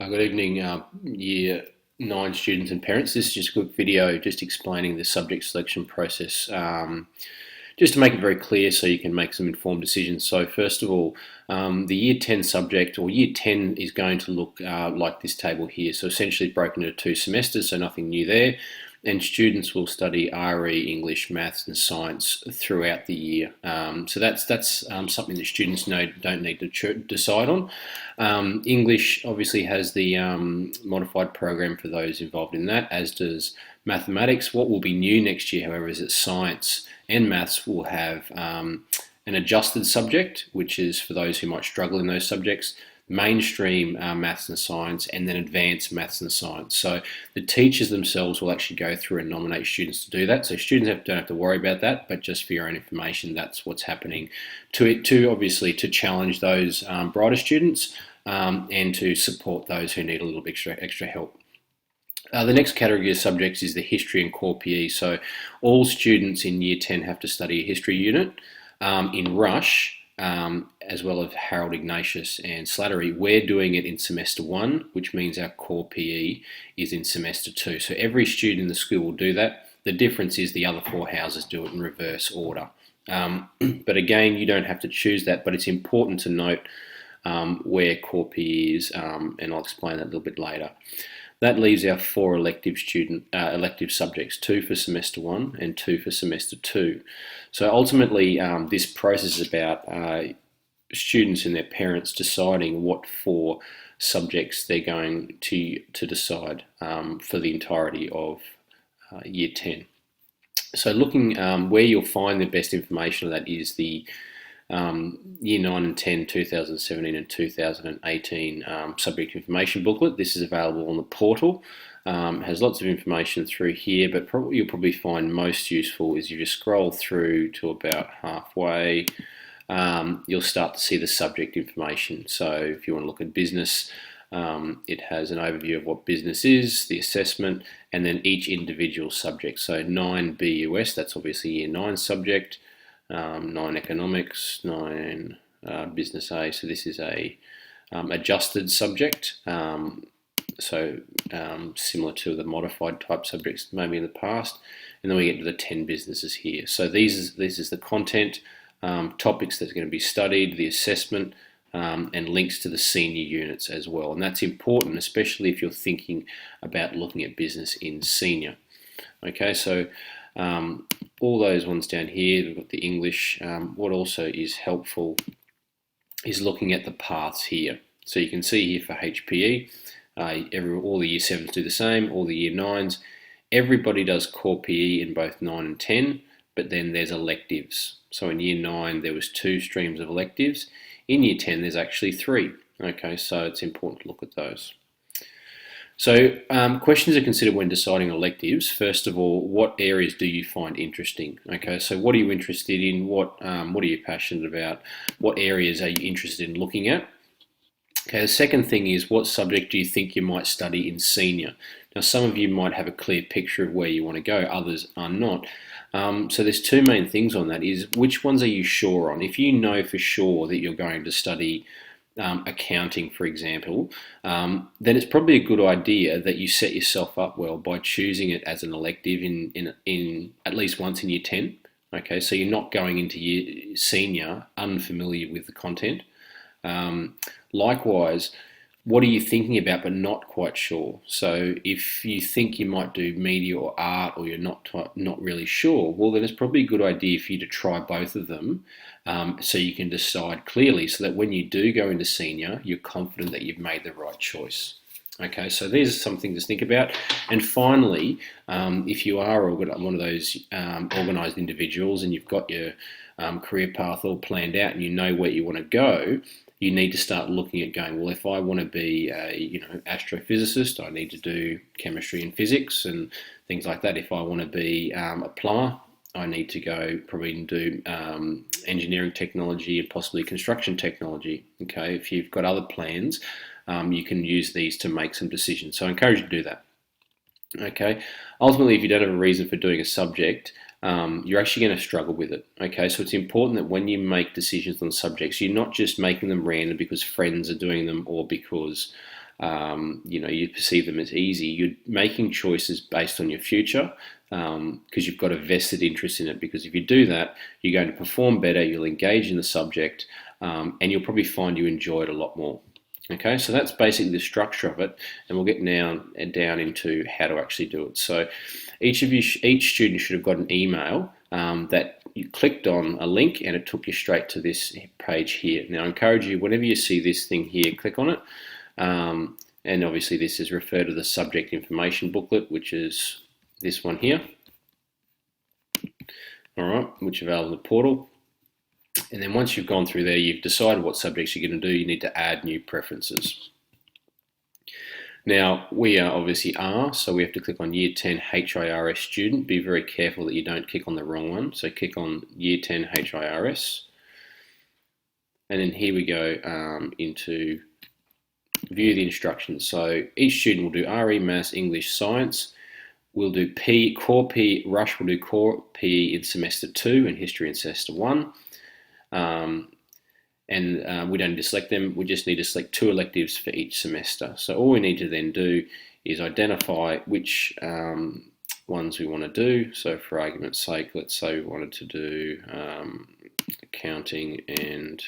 Good evening, Year 9 students and parents. This is just a quick video just explaining the subject selection process, just to make it very clear so you can make some informed decisions. So first of all, the Year 10 subject, or Year 10, is going to look like this table here. So essentially broken into 2 semesters, so nothing new there. And students will study RE, English, Maths and Science throughout the year. So that's something that students don't need to decide on. English obviously has the modified program for those involved in that, as does mathematics. What will be new next year, however, is that Science and Maths will have an adjusted subject, which is for those who might struggle in those subjects, mainstream maths and science, and then advanced maths and science. So the teachers themselves will actually go through and nominate students to do that. So students don't have to worry about that, but just for your own information, that's what's happening to obviously to challenge those brighter students and to support those who need a little bit extra help. The next category of subjects is the history and core PE. So all students in Year 10 have to study a history unit. In Rush, as well as Harold Ignatius and Slattery, we're doing it in semester 1, which means our core PE is in semester 2. So every student in the school will do that. The difference is the other 4 houses do it in reverse order. But again, you don't have to choose that, but it's important to note where core PE is, and I'll explain that a little bit later. That leaves our 4 elective subjects, 2 for semester 1 and 2 for semester 2. So ultimately, this process is about students and their parents deciding what 4 subjects they're going to decide for the entirety of Year 10. So looking where you'll find the best information of that is the Year 9 and 10, 2017 and 2018 subject information booklet. This is available on the portal. Has lots of information through here, but you'll probably find most useful is you just scroll through to about halfway. You'll start to see the subject information. So if you want to look at business, it has an overview of what business is, the assessment, and then each individual subject. So 9 BUS, that's obviously Year 9 subject. 9 economics, 9 business A. So this is a adjusted subject. Similar to the modified type subjects maybe in the past. And then we get to the 10 businesses here. So this is the content, topics that's going to be studied, the assessment, and links to the senior units as well. And that's important, especially if you're thinking about looking at business in senior. Okay, so all those ones down here, we've got the English. What also is helpful is looking at the paths here. So you can see here for HPE, all the Year 7s do the same, all the Year 9s. Everybody does core PE in both 9 and 10, but then there's electives. So in Year 9, there was 2 streams of electives. In Year 10, there's actually 3. Okay, so it's important to look at those. So questions are considered when deciding electives. First of all, what areas do you find interesting? Okay, so what are you interested in? What are you passionate about? What areas are you interested in looking at? Okay, the second thing is, what subject do you think you might study in senior? Now, some of you might have a clear picture of where you want to go, others are not. So there's 2 main things on that, is which ones are you sure on? If you know for sure that you're going to study accounting, for example, then it's probably a good idea that you set yourself up well by choosing it as an elective in at least once in Year 10. Okay, so you're not going into Year Senior unfamiliar with the content. Likewise, what are you thinking about but not quite sure? So if you think you might do media or art, or you're not really sure, well, then it's probably a good idea for you to try both of them, so you can decide clearly, so that when you do go into senior, you're confident that you've made the right choice. Okay, so these are some things to think about. And finally, if you are one of those organised individuals and you've got your career path all planned out and you know where you want to go, you need to start looking at going, well, if I want to be a astrophysicist, I need to do chemistry and physics and things like that. If I want to be a plumber, I need to go probably do engineering technology and possibly construction technology. Okay, if you've got other plans, you can use these to make some decisions. So I encourage you to do that. Okay, ultimately, if you don't have a reason for doing a subject, you're actually going to struggle with it. Okay, so it's important that when you make decisions on subjects, you're not just making them random because friends are doing them or because you perceive them as easy, you're making choices based on your future, because you've got a vested interest in it. Because if you do that, you're going to perform better, you'll engage in the subject, and you'll probably find you enjoy it a lot more. Okay, so that's basically the structure of it, and we'll get down into how to actually do it. So each student should have got an email that you clicked on a link and it took you straight to this page here. Now I encourage you, whenever you see this thing here, click on it. And obviously this is referred to the subject information booklet, which is this one here. All right, which is available in the portal. And then once you've gone through there, you've decided what subjects you're going to do, you need to add new preferences. Now, we are obviously R, so we have to click on Year 10 HIRS student. Be very careful that you don't click on the wrong one. So click on Year 10 HIRS. And then here we go into view the instructions. So each student will do RE, Maths, English, Science. We'll do Core PE, Rush will do Core PE in Semester 2 and History in Semester 1. We don't need to select them, we just need to select 2 electives for each semester. So all we need to then do is identify which ones we want to do. So for argument's sake, let's say we wanted to do accounting and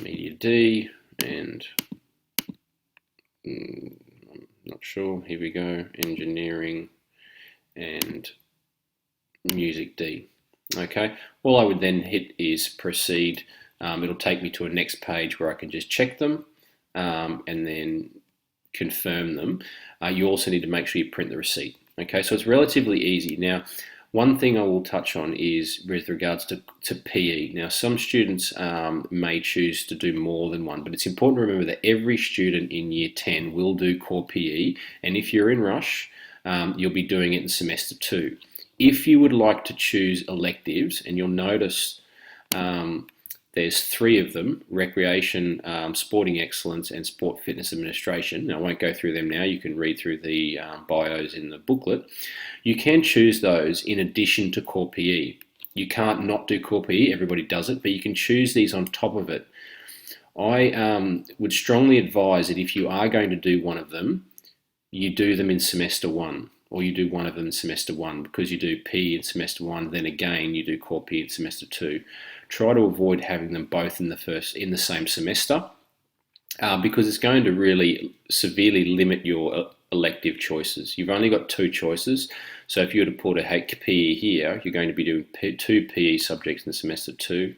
media D, and I'm not sure, here we go, engineering and music D. Okay, all I would then hit is proceed. It'll take me to a next page where I can just check them and then confirm them. You also need to make sure you print the receipt. Okay, so it's relatively easy. Now, one thing I will touch on is with regards to PE. Now, some students may choose to do more than one, but it's important to remember that every student in Year 10 will do Core PE, and if you're in Rush, you'll be doing it in Semester 2. If you would like to choose electives, and you'll notice there's 3 of them: Recreation, Sporting Excellence, and Sport Fitness Administration. Now, I won't go through them now. You can read through the bios in the booklet. You can choose those in addition to Core PE. You can't not do Core PE. Everybody does it, but you can choose these on top of it. I would strongly advise that if you are going to do one of them, you do them in Semester 1. Or you do one of them in Semester 1, because you do PE in Semester 1, then again you do Core PE in Semester 2. Try to avoid having them both in the same semester, because it's going to really severely limit your elective choices. You've only got 2 choices, so if you were to put a PE here, you're going to be doing 2 PE subjects in Semester 2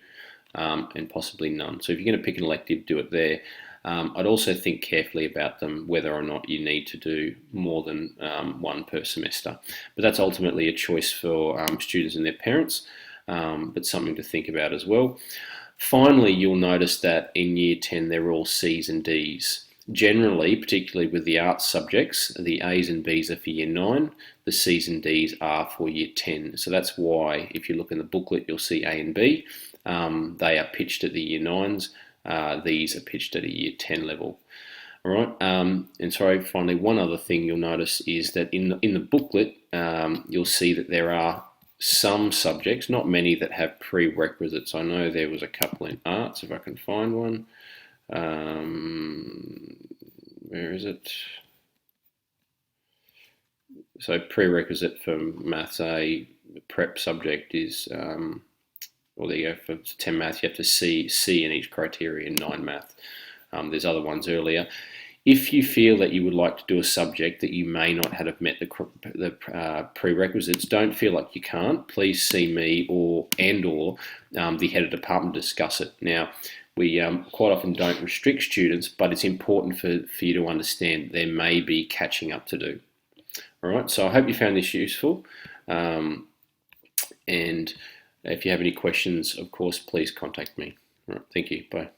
and possibly none. So if you're going to pick an elective, do it there. I'd also think carefully about them, whether or not you need to do more than 1 per semester. But that's ultimately a choice for students and their parents, but something to think about as well. Finally, you'll notice that in Year 10, they're all C's and D's. Generally, particularly with the arts subjects, the A's and B's are for Year 9, the C's and D's are for Year 10. So that's why, if you look in the booklet, you'll see A and B. They are pitched at the Year 9s. These are pitched at a Year 10 level. All right, and sorry, finally, one other thing you'll notice is that in the booklet, you'll see that there are some subjects, not many, that have prerequisites. I know there was a couple in arts, if I can find one. Where is it? So prerequisite for Maths A prep subject is, well, there you go, for 10 Maths you have to C in each criteria, in 9 Math. There's other ones earlier. If you feel that you would like to do a subject that you may not have met the prerequisites, don't feel like you can't. Please see me or the head of department to discuss it. Now, we quite often don't restrict students, but it's important for you to understand there may be catching up to do. All right, so I hope you found this useful. And if you have any questions, of course, please contact me. All right, thank you. Bye.